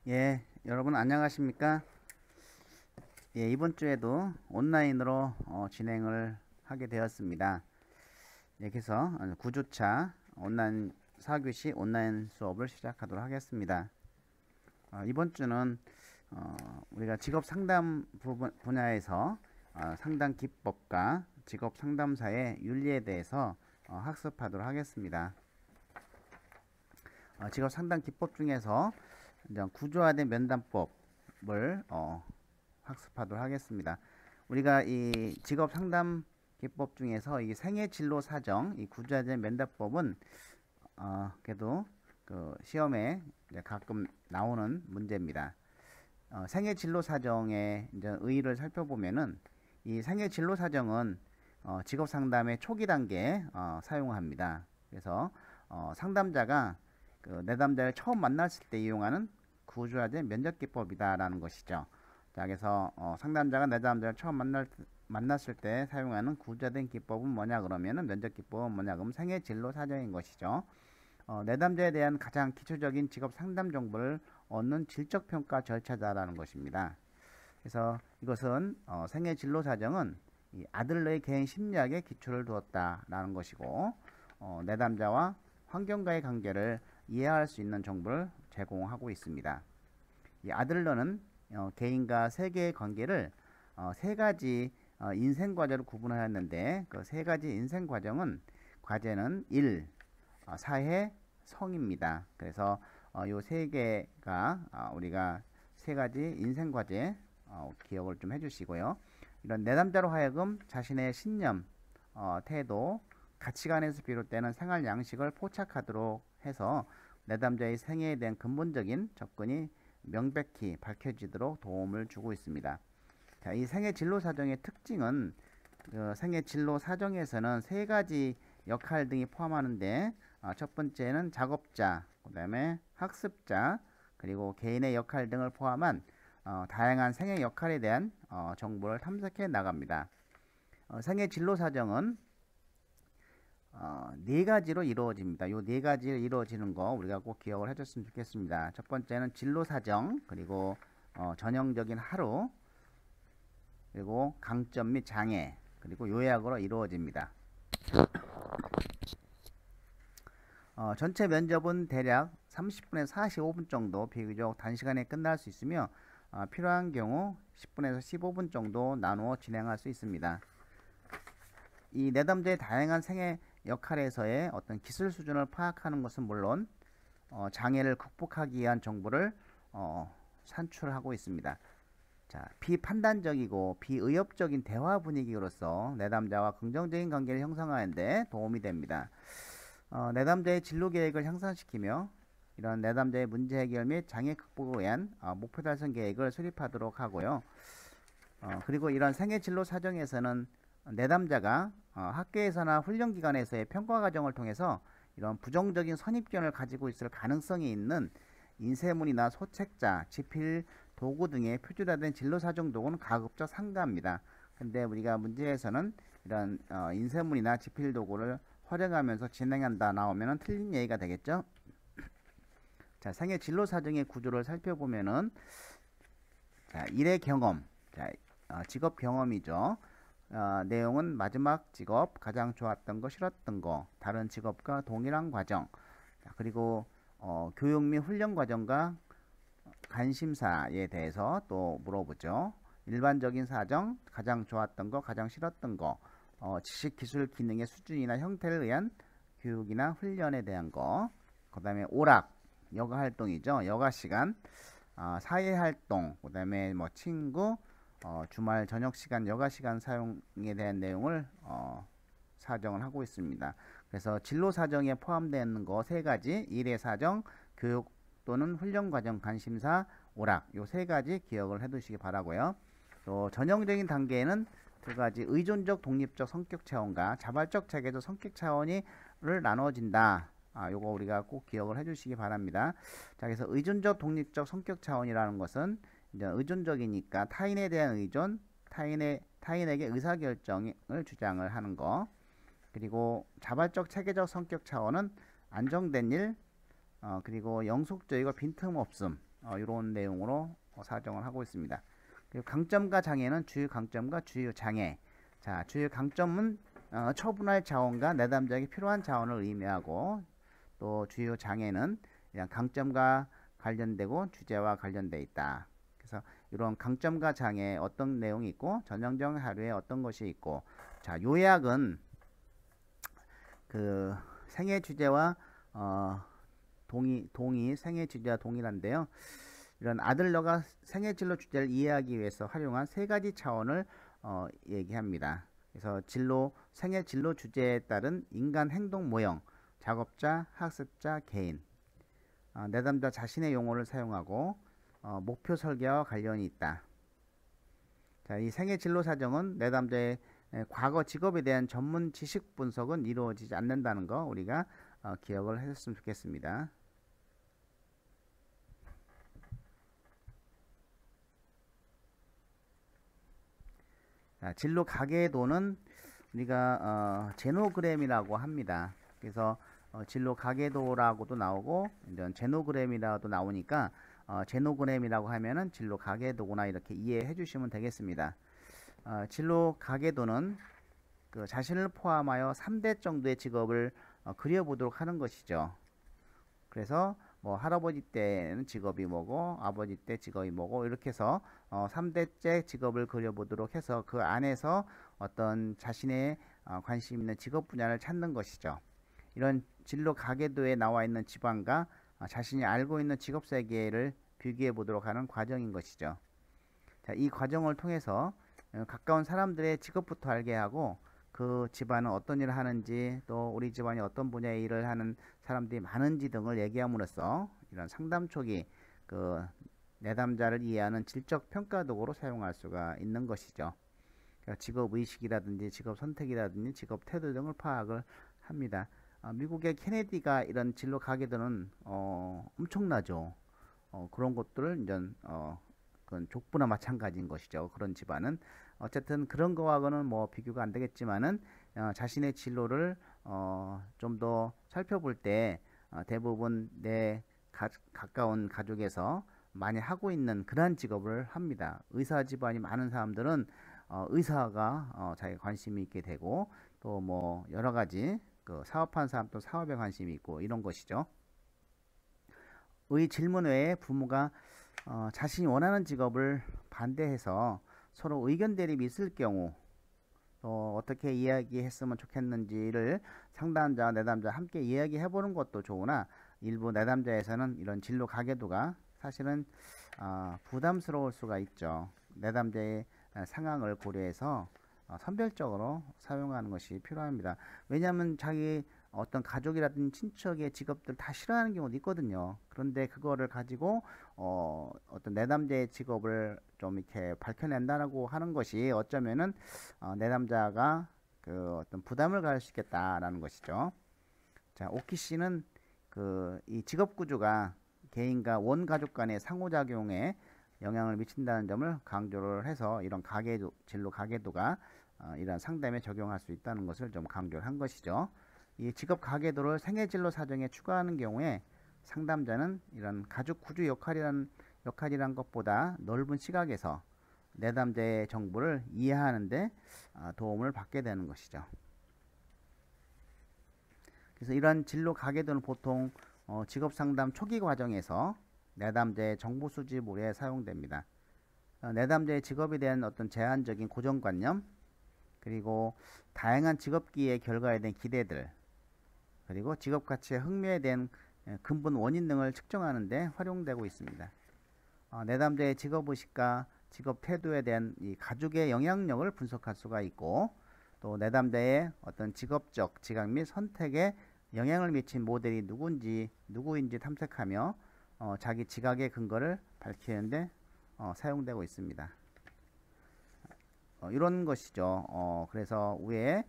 예, 여러분 안녕하십니까? 예, 이번 주에도 온라인으로 진행을 하게 되었습니다. 예, 그래서 9주차 온라인 4교시 온라인 수업을 시작하도록 하겠습니다. 이번 주는 우리가 직업 상담 분야에서 상담 기법과 직업 상담사의 윤리에 대해서 학습하도록 하겠습니다. 직업 상담 기법 중에서 이제 구조화된 면담법을 학습하도록 하겠습니다. 우리가 이 직업 상담 기법 중에서 이 생애 진로 사정, 이 구조화된 면담법은 그래도 그 시험에 이제 가끔 나오는 문제입니다. 생애 진로 사정의 이제 의의를 살펴보면은 이 생애 진로 사정은 직업 상담의 초기 단계에 사용합니다. 그래서 상담자가 그 내담자를 처음 만났을 때 이용하는 구조화된 면접 기법이다라는 것이죠. 자, 그래서 상담자가 내담자를 처음 만났을 때 사용하는 구조화된 기법은 뭐냐 그러면은 면접 기법은 뭐냐 그러면 생애 진로 사정인 것이죠. 내담자에 대한 가장 기초적인 직업 상담 정보를 얻는 질적 평가 절차다라는 것입니다. 그래서 이것은 생애 진로 사정은 이 아들러의 개인 심리학에 기초를 두었다라는 것이고 내담자와 환경과의 관계를 이해할 수 있는 정보를 제공하고 있습니다. 이 아들러는 개인과 세계의 관계를 세 가지 인생 과제로 구분하였는데 그 세 가지 인생 과제는 일, 사회, 성입니다. 그래서 요 세 개가 우리가 세 가지 인생 과제 기억을 좀 해주시고요. 이런 내담자로 하여금 자신의 신념, 태도, 가치관에서 비롯되는 생활 양식을 포착하도록 해서 내담자의 생애에 대한 근본적인 접근이 명백히 밝혀지도록 도움을 주고 있습니다. 자, 이 생애 진로 사정의 특징은 생애 진로 사정에서는 세 가지 역할 등이 포함하는데 첫 번째는 작업자, 그 다음에 학습자, 그리고 개인의 역할 등을 포함한 다양한 생애 역할에 대한 정보를 탐색해 나갑니다. 생애 진로 사정은 네 가지로 이루어집니다. 요 네 가지로 이루어지는 거 우리가 꼭 기억을 해줬으면 좋겠습니다. 첫 번째는 진로 사정, 그리고 전형적인 하루, 그리고 강점 및 장애, 그리고 요약으로 이루어집니다. 전체 면접은 대략 30분에서 45분 정도 비교적 단시간에 끝날 수 있으며 필요한 경우 10분에서 15분 정도 나누어 진행할 수 있습니다. 이 내담자의 다양한 생애 역할에서의 어떤 기술 수준을 파악하는 것은 물론 장애를 극복하기 위한 정보를 산출하고 있습니다. 자, 비판단적이고 비의협적인 대화 분위기로서 내담자와 긍정적인 관계를 형성하는 데 도움이 됩니다. 내담자의 진로 계획을 향상시키며 이런 내담자의 문제 해결 및 장애 극복을 위한 목표 달성 계획을 수립하도록 하고요. 그리고 이런 생애 진로 사정에서는 내담자가 학교에서나 훈련기관에서의 평가 과정을 통해서 이런 부정적인 선입견을 가지고 있을 가능성이 있는 인쇄문이나 소책자, 지필 도구 등의 표준화된 진로 사정 도구는 가급적 삼가합니다. 근데 우리가 문제에서는 이런 인쇄문이나 지필 도구를 활용하면서 진행한다 나오면은 틀린 예의가 되겠죠. 자, 생애 진로 사정의 구조를 살펴보면은 자, 일의 경험, 자, 직업 경험이죠. 내용은 마지막 직업, 가장 좋았던 거, 싫었던 거, 다른 직업과 동일한 과정, 자, 그리고 교육 및 훈련 과정과 관심사에 대해서 또 물어보죠. 일반적인 사정, 가장 좋았던 거, 가장 싫었던 거, 지식, 기술, 기능의 수준이나 형태를 위한 교육이나 훈련에 대한 거, 그 다음에 오락, 여가 활동이죠. 여가 시간, 사회 활동, 그 다음에 뭐 친구, 주말 저녁 시간, 여가 시간 사용에 대한 내용을 사정을 하고 있습니다. 그래서 진로 사정에 포함되는 거 세 가지, 일의 사정, 교육 또는 훈련 과정, 관심사, 오락, 요 세 가지 기억을 해두시기 바라고요. 또 전형적인 단계에는 두 가지 의존적 독립적 성격 차원과 자발적 체계적 성격 차원을 나눠진다. 요거 우리가 꼭 기억을 해주시기 바랍니다. 자, 그래서 의존적 독립적 성격 차원이라는 것은 이제 의존적이니까 타인에 대한 의존, 타인에게 의사결정을 주장을 하는 거. 그리고 자발적 체계적 성격 차원은 안정된 일, 그리고 영속적이고 빈틈없음, 이런 내용으로 사정을 하고 있습니다. 그리고 강점과 장애는 주요 강점과 주요 장애. 자, 주요 강점은 처분할 자원과 내담자에게 필요한 자원을 의미하고, 또 주요 장애는 그냥 강점과 관련되고 주제와 관련돼 있다. 그래서 이런 강점과 장애 어떤 내용이 있고 전형적 하루에 어떤 것이 있고, 자, 요약은 그 생애 주제와 생애 주제와 동일한데요. 이런 아들러가 생애 진로 주제를 이해하기 위해서 활용한 세 가지 차원을 얘기합니다. 그래서 생애 진로 주제에 따른 인간 행동 모형, 작업자, 학습자, 개인, 내담자 자신의 용어를 사용하고 목표 설계와 관련이 있다. 자, 이 생애 진로 사정은 내담자의 과거 직업에 대한 전문 지식 분석은 이루어지지 않는다는 거 우리가 기억을 했으면 좋겠습니다. 자, 진로 가계도는 우리가 제노그램이라고 합니다. 그래서 진로 가계도라고도 나오고 이런 제노그램이라도 나오니까 제노그램이라고 하면은 진로 가계도구나 이렇게 이해해 주시면 되겠습니다. 진로 가계도는 그 자신을 포함하여 3대 정도의 직업을 그려보도록 하는 것이죠. 그래서 뭐 할아버지 때는 직업이 뭐고 아버지 때 직업이 뭐고 이렇게 해서 3대째 직업을 그려보도록 해서 그 안에서 어떤 자신의 관심 있는 직업 분야를 찾는 것이죠. 이런 진로 가계도에 나와 있는 지방과 자신이 알고 있는 직업 세계를 비교해 보도록 하는 과정인 것이죠. 자, 이 과정을 통해서 가까운 사람들의 직업부터 알게 하고 그 집안은 어떤 일을 하는지, 또 우리 집안이 어떤 분야의 일을 하는 사람들이 많은지 등을 얘기함으로써 이런 상담 초기 그 내담자를 이해하는 질적 평가 도구로 사용할 수가 있는 것이죠. 그러니까 직업 의식이라든지 직업 선택이라든지 직업 태도 등을 파악을 합니다. 미국의 케네디가 이런 진로 가계도는 엄청나죠. 그런 것들을 이제 그건 족부나 마찬가지인 것이죠. 그런 집안은 어쨌든 그런 거하고는 뭐 비교가 안 되겠지만은 자신의 진로를 좀 더 살펴볼 때 대부분 내 가까운 가족에서 많이 하고 있는 그러한 직업을 합니다. 의사 집안이 많은 사람들은 의사가 자기가 관심이 있게 되고, 또 뭐 여러 가지 그 사업하는 사람도 사업에 관심이 있고 이런 것이죠. 의 질문 외에 부모가 자신이 원하는 직업을 반대해서 서로 의견 대립이 있을 경우 어떻게 이야기했으면 좋겠는지를 상담자와 내담자 함께 이야기해 보는 것도 좋으나, 일부 내담자에서는 이런 진로 가계도가 사실은 부담스러울 수가 있죠. 내담자의 상황을 고려해서 선별적으로 사용하는 것이 필요합니다. 왜냐하면 자기 어떤 가족이라든지 친척의 직업들 다 싫어하는 경우도 있거든요. 그런데 그거를 가지고 어떤 내담자의 직업을 좀 이렇게 밝혀낸다라고 하는 것이 어쩌면은 내담자가 그 어떤 부담을 가질 수 있겠다라는 것이죠. 자, 오키 씨는 그 이 직업 구조가 개인과 원 가족 간의 상호작용에 영향을 미친다는 점을 강조를 해서 이런 가계도, 진로 가계도가 이런 상담에 적용할 수 있다는 것을 좀 강조를 한 것이죠. 이 직업 가계도를 생애진로 사정에 추가하는 경우에 상담자는 이런 가족 구조 역할이란 것보다 넓은 시각에서 내담자의 정보를 이해하는데 도움을 받게 되는 것이죠. 그래서 이런 진로 가계도는 보통 직업 상담 초기 과정에서 내담자의 정보 수집에 사용됩니다. 내담자의 직업에 대한 어떤 제한적인 고정관념, 그리고 다양한 직업기의 결과에 대한 기대들, 그리고 직업 가치의 흥미에 대한 근본 원인 등을 측정하는 데 활용되고 있습니다. 내담자의 직업의식과 직업 태도에 대한 이 가족의 영향력을 분석할 수가 있고, 또 내담자의 어떤 직업적 지각 및 선택에 영향을 미친 모델이 누구인지 탐색하며 자기 지각의 근거를 밝히는데 사용되고 있습니다. 이런 것이죠. 그래서 위에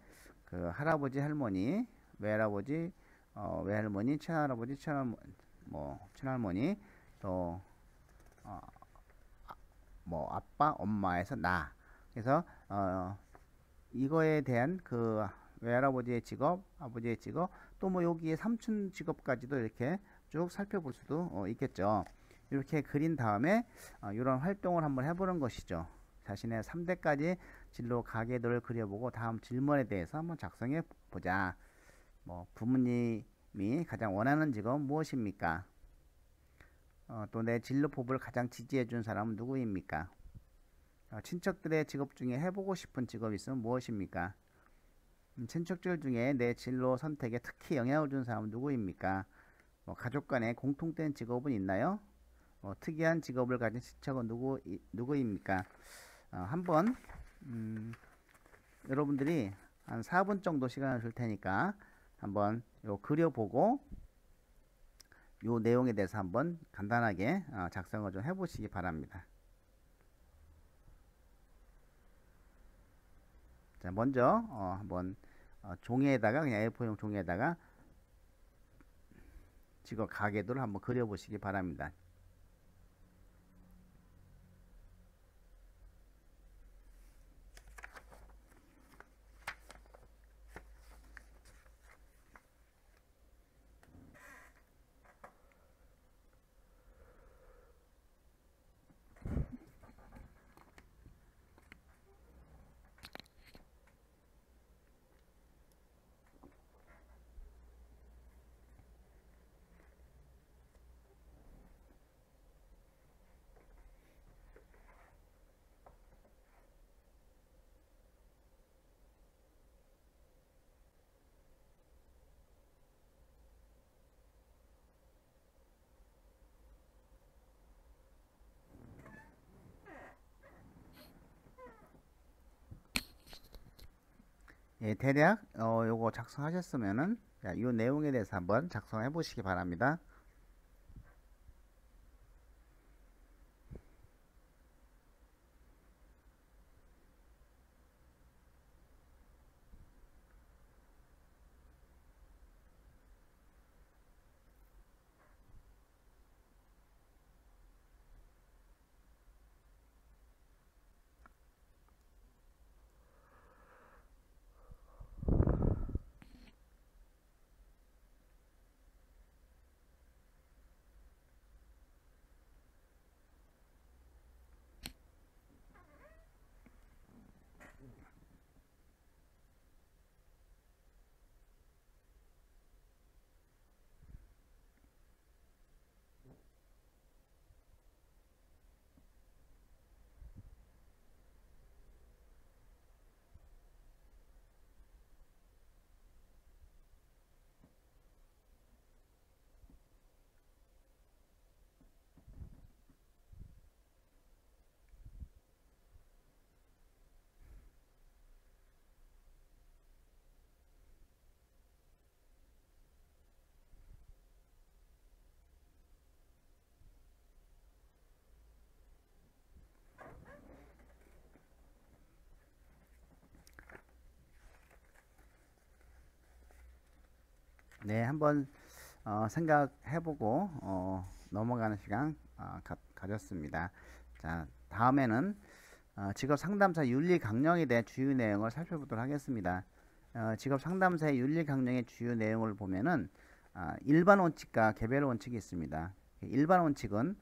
그 할아버지, 할머니, 외할아버지, 외할머니, 친할아버지, 친할머니, 또 뭐 아빠, 엄마에서 나. 그래서 이거에 대한 그 외할아버지의 직업, 아버지의 직업, 또 뭐 여기에 삼촌 직업까지도 이렇게 쭉 살펴볼 수도 있겠죠. 이렇게 그린 다음에 이런 활동을 한번 해보는 것이죠. 자신의 3대까지 진로 가계도를 그려보고 다음 질문에 대해서 한번 작성해 보자. 뭐 부모님이 가장 원하는 직업은 무엇입니까? 또 내 진로 포부를 가장 지지해 준 사람은 누구입니까? 친척들의 직업 중에 해보고 싶은 직업이 있으면 무엇입니까? 친척들 중에 내 진로 선택에 특히 영향을 준 사람은 누구입니까? 가족 간에 공통된 직업은 있나요? 특이한 직업을 가진 친척은 누구입니까? 한번 여러분들이 한 4분 정도 시간을 줄 테니까 한번 그려보고 요 내용에 대해서 한번 간단하게 작성을 좀 해보시기 바랍니다. 자, 먼저 한번 종이에다가 그냥 A4용 종이에다가 직업 가계도를 한번 그려보시기 바랍니다. 예, 대략 요거 작성하셨으면은 이 내용에 대해서 한번 작성해 보시기 바랍니다. 네, 한번 생각해보고 넘어가는 시간 가졌습니다. 자, 다음에는 직업 상담사 윤리 강령에 대한 주요 내용을 살펴보도록 하겠습니다. 직업 상담사의 윤리 강령의 주요 내용을 보면은 일반 원칙과 개별 원칙이 있습니다. 일반 원칙은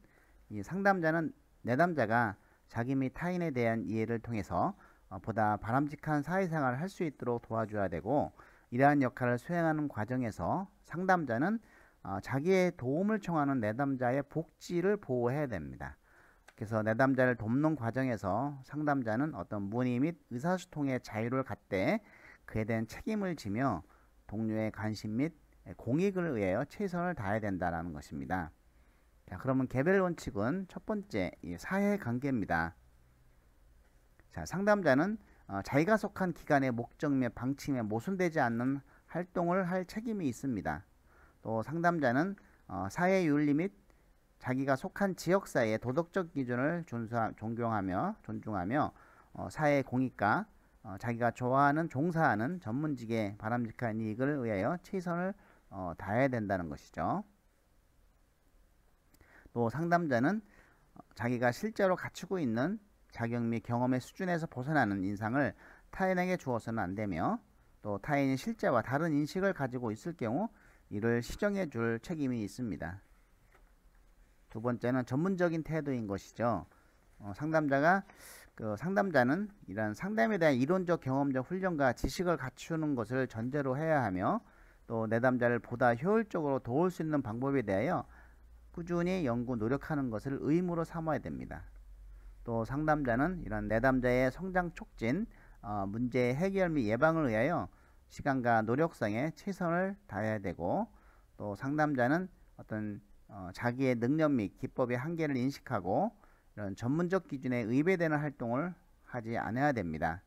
이 상담자는 내담자가 자기 및 타인에 대한 이해를 통해서 보다 바람직한 사회생활을 할 수 있도록 도와줘야 되고, 이러한 역할을 수행하는 과정에서 상담자는 자기의 도움을 청하는 내담자의 복지를 보호해야 됩니다. 그래서 내담자를 돕는 과정에서 상담자는 어떤 문의 및 의사소통의 자유를 갖되 그에 대한 책임을 지며 동료의 관심 및 공익을 위하여 최선을 다해야 된다는 것입니다. 자, 그러면 개별 원칙은 첫 번째 사회관계입니다. 자, 상담자는 자기가 속한 기관의 목적 및 방침에 모순되지 않는 활동을 할 책임이 있습니다. 또 상담자는 사회윤리 및 자기가 속한 지역사회의 도덕적 기준을 존중하며 사회 공익과 자기가 좋아하는 종사하는 전문직의 바람직한 이익을 위하여 최선을 다해야 된다는 것이죠. 또 상담자는 자기가 실제로 갖추고 있는 자격 및 경험의 수준에서 벗어나는 인상을 타인에게 주어서는 안되며, 또 타인이 실제와 다른 인식을 가지고 있을 경우 이를 시정해 줄 책임이 있습니다. 두 번째는 전문적인 태도인 것이죠. 상담자는 이런 상담에 대한 이론적 경험적 훈련과 지식을 갖추는 것을 전제로 해야 하며, 또 내담자를 보다 효율적으로 도울 수 있는 방법에 대하여 꾸준히 연구 노력하는 것을 의무로 삼아야 됩니다. 또 상담자는 이런 내담자의 성장 촉진, 문제 해결 및 예방을 위하여 시간과 노력성에 최선을 다해야 되고, 또 상담자는 어떤 자기의 능력 및 기법의 한계를 인식하고 이런 전문적 기준에 의배되는 활동을 하지 않아야 됩니다.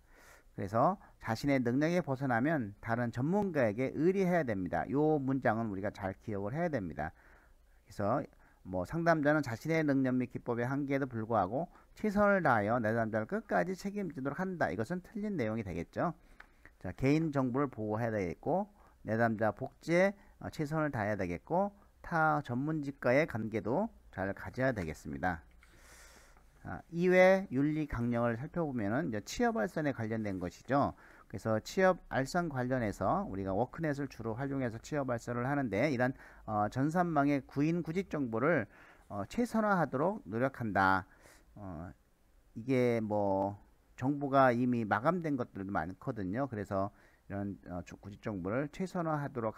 그래서 자신의 능력에 벗어나면 다른 전문가에게 의뢰해야 됩니다. 이 문장은 우리가 잘 기억을 해야 됩니다. 그래서 상담자는 자신의 능력 및 기법의 한계에도 불구하고 최선을 다하여 내담자를 끝까지 책임지도록 한다. 이것은 틀린 내용이 되겠죠. 자, 개인 정보를 보호해야 되겠고, 내담자 복지에 최선을 다해야 되겠고, 타 전문직과의 관계도 잘 가져야 되겠습니다. 이외 윤리 강령을 살펴보면은 이제 취업 알선에 관련된 것이죠. 그래서 취업 알선 관련해서 우리가 워크넷을 주로 활용해서 취업 알선을 하는데, 이런 전산망의 구인 구직 정보를 최선화하도록 노력한다. 이게 정보가 이미 마감된 것들도 많거든요. 그래서 이런 구직 정보를 최선화하도록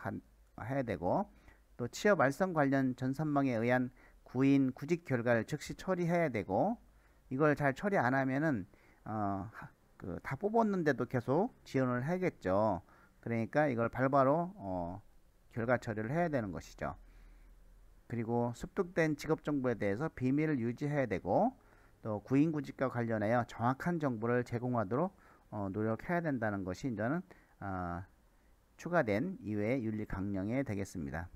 해야 되고, 또 취업 알선 관련 전산망에 의한 구인 구직 결과를 즉시 처리해야 되고, 이걸 잘 처리 안 하면은 다 뽑았는데도 계속 지원을 하겠죠. 그러니까 이걸 바로바로 결과 처리를 해야 되는 것이죠. 그리고 습득된 직업 정보에 대해서 비밀을 유지해야 되고, 또 구인 구직과 관련하여 정확한 정보를 제공하도록 노력해야 된다는 것이 이제는 추가된 이외의 윤리 강령에 되겠습니다.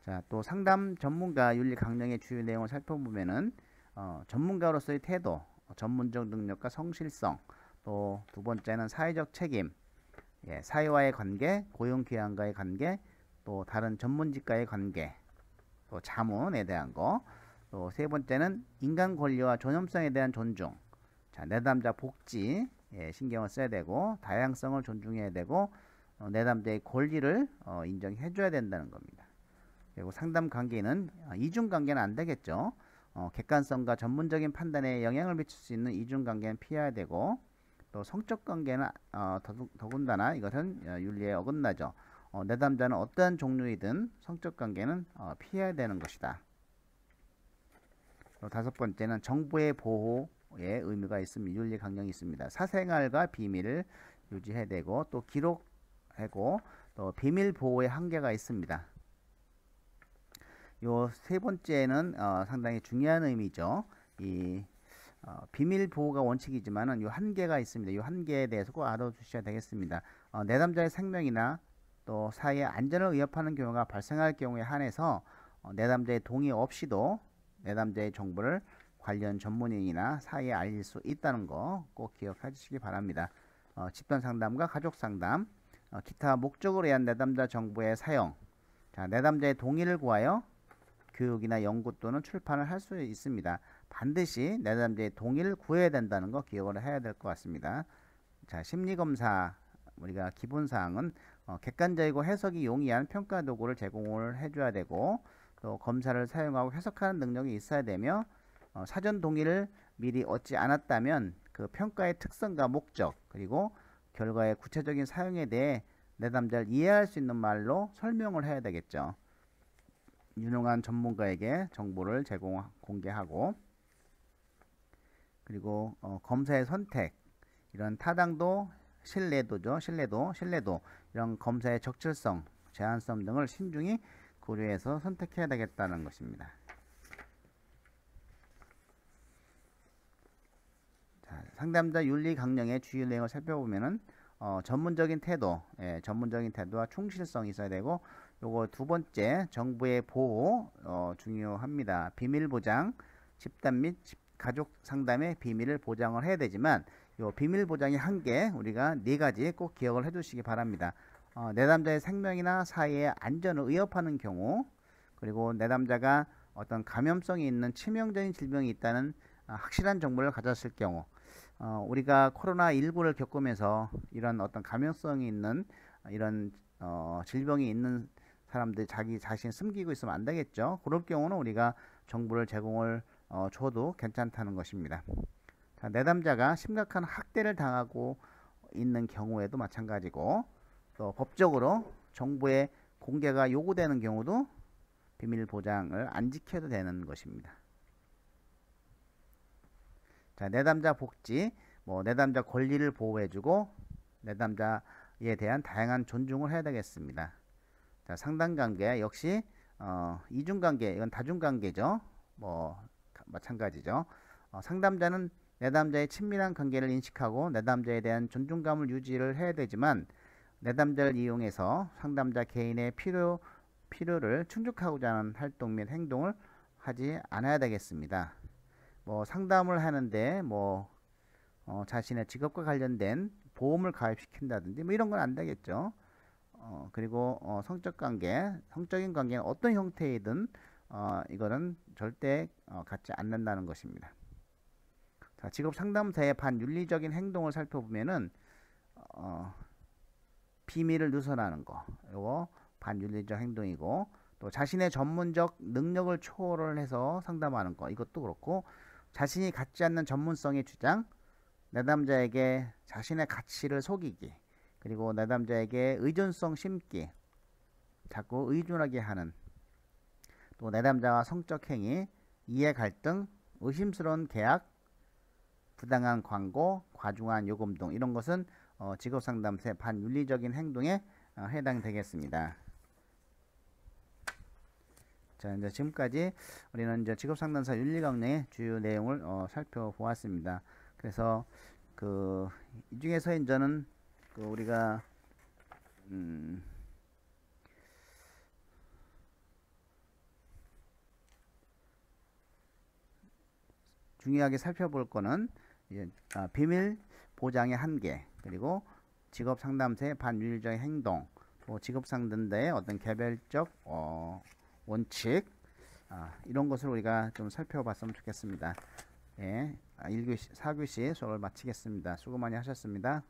자, 또 상담 전문가 윤리 강령의 주요 내용을 살펴보면은 전문가로서의 태도, 전문적 능력과 성실성, 또 두 번째는 사회적 책임, 사회와의 관계, 고용기관과의 관계, 또 다른 전문직과의 관계, 또 자문에 대한 거, 또 세 번째는 인간 권리와 존엄성에 대한 존중, 자, 내담자 복지 신경을 써야 되고, 다양성을 존중해야 되고, 내담자의 권리를 인정해 줘야 된다는 겁니다. 그리고 상담 관계는 이중 관계는 안 되겠죠. 객관성과 전문적인 판단에 영향을 미칠 수 있는 이중 관계는 피해야 되고, 또 성적 관계는 더군다나 이것은 윤리에 어긋나죠. 내담자는 어떠한 종류이든 성적 관계는 피해야 되는 것이다. 또 다섯 번째는 정보의 보호의 의무가 있습니다. 윤리 강령이 있습니다. 사생활과 비밀을 유지해야 되고, 또 기록하고, 또 비밀 보호의 한계가 있습니다. 요 세 번째는 상당히 중요한 의미죠. 이 비밀 보호가 원칙이지만은 요 한계가 있습니다. 요 한계에 대해서 꼭 알아두셔야 되겠습니다. 내담자의 생명이나 또 사회의 안전을 위협하는 경우가 발생할 경우에 한해서 내담자의 동의 없이도 내담자의 정보를 관련 전문인이나 사회에 알릴 수 있다는 거 꼭 기억해 주시기 바랍니다. 집단 상담과 가족 상담, 기타 목적으로 위한 내담자 정보의 사용, 자, 내담자의 동의를 구하여 교육이나 연구 또는 출판을 할 수 있습니다. 반드시 내담자의 동의를 구해야 된다는 거 기억을 해야 될 것 같습니다. 자, 심리검사 우리가 기본사항은 객관적이고 해석이 용이한 평가 도구를 제공을 해줘야 되고, 또 검사를 사용하고 해석하는 능력이 있어야 되며, 사전 동의를 미리 얻지 않았다면 그 평가의 특성과 목적, 그리고 결과의 구체적인 사용에 대해 내담자를 이해할 수 있는 말로 설명을 해야 되겠죠. 유능한 전문가에게 정보를 공개하고, 그리고 검사의 선택, 이런 타당도, 신뢰도, 이런 검사의 적절성, 제한성 등을 신중히 고려해서 선택해야 되겠다는 것입니다. 자, 상담자 윤리 강령의 주요 내용을 살펴보면은 전문적인 태도, 전문적인 태도와 충실성이 있어야 되고, 요거 두 번째 정보의 보호 중요합니다. 비밀 보장, 집단 및 가족 상담의 비밀을 보장을 해야 되지만, 요 비밀 보장의 한계 우리가 네 가지 꼭 기억을 해 두시기 바랍니다. 내담자의 생명이나 사회의 안전을 위협하는 경우, 그리고 내담자가 어떤 감염성이 있는 치명적인 질병이 있다는 확실한 정보를 가졌을 경우, 우리가 코로나19를 겪으면서 이런 어떤 감염성이 있는 이런 질병이 있는 사람들이 자기 자신 숨기고 있으면 안 되겠죠. 그럴 경우는 우리가 정보를 제공을 줘도 괜찮다는 것입니다. 자, 내담자가 심각한 학대를 당하고 있는 경우에도 마찬가지고, 또 법적으로 정보의 공개가 요구되는 경우도 비밀 보장을 안 지켜도 되는 것입니다. 자, 내담자 복지, 내담자 권리를 보호해주고 내담자에 대한 다양한 존중을 해야 되겠습니다. 자, 상담관계 역시 이중관계, 이건 다중관계죠. 마찬가지죠. 상담자는 내담자의 친밀한 관계를 인식하고 내담자에 대한 존중감을 유지를 해야 되지만, 내담자를 이용해서 상담자 개인의 필요를 충족하고자 하는 활동 및 행동을 하지 않아야 되겠습니다. 상담을 하는데 자신의 직업과 관련된 보험을 가입시킨다든지 이런 건 안 되겠죠. 그리고 성적인 관계는 어떤 형태이든 이거는 절대 갖지 않는다는 것입니다. 자, 직업 상담사의 반윤리적인 행동을 살펴보면은 비밀을 누설하는 거, 이거 반윤리적 행동이고, 또 자신의 전문적 능력을 초월을 해서 상담하는 거, 이것도 그렇고, 자신이 갖지 않는 전문성의 주장, 내담자에게 자신의 가치를 속이기, 그리고 내담자에게 의존성 심기, 자꾸 의존하게 하는, 또 내담자와 성적 행위, 이해 갈등, 의심스러운 계약, 부당한 광고, 과중한 요금 등 이런 것은 직업상담사의 반윤리적인 행동에 해당되겠습니다. 자, 이제 지금까지 우리는 이제 직업상담사 윤리 강령의 주요 내용을 살펴보았습니다. 그래서 이 중에서 이제는 우리가 중요하게 살펴볼 거는 비밀 보장의 한계, 그리고 직업 상담사의 반윤리적인 행동, 또 직업 상담자의 어떤 개별적 원칙, 이런 것을 우리가 좀 살펴봤으면 좋겠습니다. 예, 1교시, 4교시 수업을 마치겠습니다. 수고 많이 하셨습니다.